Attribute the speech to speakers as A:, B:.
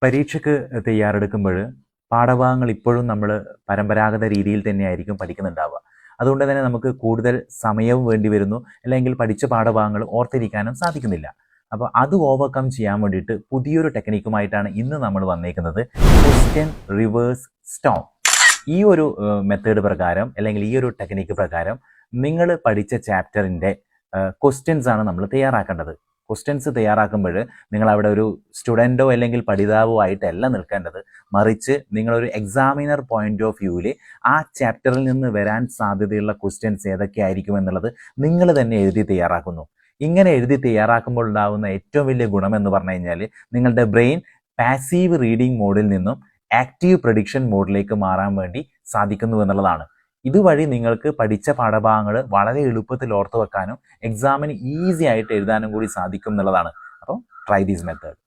A: പരീക്ഷയ്ക്ക് തയ്യാറെടുക്കുമ്പോൾ പാഠഭാഗങ്ങൾ ഇപ്പോഴും നമ്മൾ പരമ്പരാഗത രീതിയിൽ തന്നെയായിരിക്കും പഠിക്കുന്നുണ്ടാവുക. അതുകൊണ്ട് തന്നെ നമുക്ക് കൂടുതൽ സമയവും വേണ്ടി വരുന്നു, അല്ലെങ്കിൽ പഠിച്ച പാഠഭാഗങ്ങൾ ഓർത്തിരിക്കാനും സാധിക്കുന്നില്ല. അപ്പോൾ അത് ഓവർകം ചെയ്യാൻ വേണ്ടിയിട്ട് പുതിയൊരു ടെക്നിക്കുമായിട്ടാണ് ഇന്ന് നമ്മൾ വന്നേക്കുന്നത്. Question reverse stop. ഈ ഒരു മെത്തേഡ് പ്രകാരം, അല്ലെങ്കിൽ ഈ ഒരു ടെക്നിക്ക് പ്രകാരം നിങ്ങൾ പഠിച്ച ചാപ്റ്ററിൻ്റെ ക്വസ്റ്റ്യൻസ് ആണ് നമ്മൾ തയ്യാറാക്കേണ്ടത്. ക്വസ്റ്റ്യൻസ് തയ്യാറാക്കുമ്പോൾ നിങ്ങൾ അവിടെ ഒരു സ്റ്റുഡൻറ്റോ അല്ലെങ്കിൽ പഠിതാവോ ആയിട്ടല്ല നിൽക്കേണ്ടത്, മറിച്ച് നിങ്ങളൊരു എക്സാമിനർ പോയിന്റ് ഓഫ് വ്യൂവിൽ ആ ചാപ്റ്ററിൽ നിന്ന് വരാൻ സാധ്യതയുള്ള ക്വസ്റ്റ്യൻസ് ഏതൊക്കെയായിരിക്കും എന്നുള്ളത് നിങ്ങൾ തന്നെ എഴുതി തയ്യാറാക്കുന്നു. ഇങ്ങനെ എഴുതി തയ്യാറാക്കുമ്പോൾ ഉണ്ടാകുന്ന ഏറ്റവും വലിയ ഗുണമെന്ന് പറഞ്ഞു കഴിഞ്ഞാൽ നിങ്ങളുടെ ബ്രെയിൻ പാസീവ് റീഡിംഗ് മോഡിൽ നിന്നും ആക്റ്റീവ് പ്രഡിക്ഷൻ മോഡിലേക്ക് മാറാൻ വേണ്ടി സാധിക്കുന്നു എന്നുള്ളതാണ്. ഇതുവഴി നിങ്ങൾക്ക് പഠിച്ച പാഠഭാഗങ്ങൾ വളരെ എളുപ്പത്തിൽ ഓർത്തു വെക്കാനും എക്സാമിന് ഈസി ആയിട്ട് എഴുതാനും കൂടി സാധിക്കും എന്നുള്ളതാണ്. അപ്പോൾ ട്രൈ ദിസ് മെത്തേഡ്.